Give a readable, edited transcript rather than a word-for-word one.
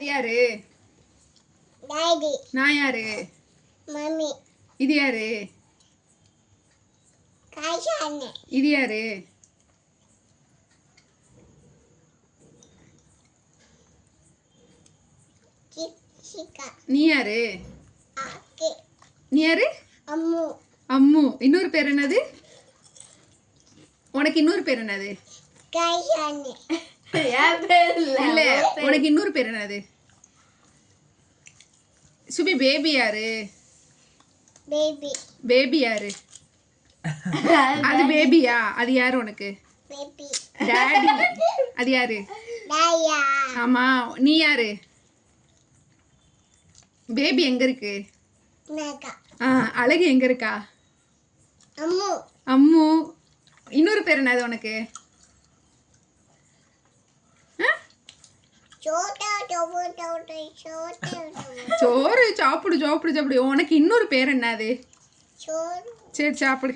யாரு? டாடி. நான் யாரு? மம்மி. இது யாரு? காய்ச்சா அண்ணே. இது யாரு? சிக்கா. நீ யாரு? ஆக்கே. நீ யாரு? அம்மு. அம்மு. இன்னொரு பேர் என்னது? உனக்கு இன்னொரு பேர் என்னது? காய்ச்சா அண்ணே. இல்ல உனக்கு இன்னொரு பேர் என்னது? சுபி பேபி யாரு? பேபி. பேபி யாரு? அது பேபியா? அது யாரு உனக்கு? பேபி. டாடி. அது யாரு? டாயா. ஆமா. நீ யாரு? பேபி எங்க இருக்கு? நாக்கா. அழகு எங்க இருக்கா? அம்மு. அம்மு. இன்னொரு பேர் என்னது உனக்கு? சோறு சாப்பிடு சாப்பிடு சாப்பிடு. உனக்கு இன்னொரு பேர் என்னது? சரி சாப்பிடு.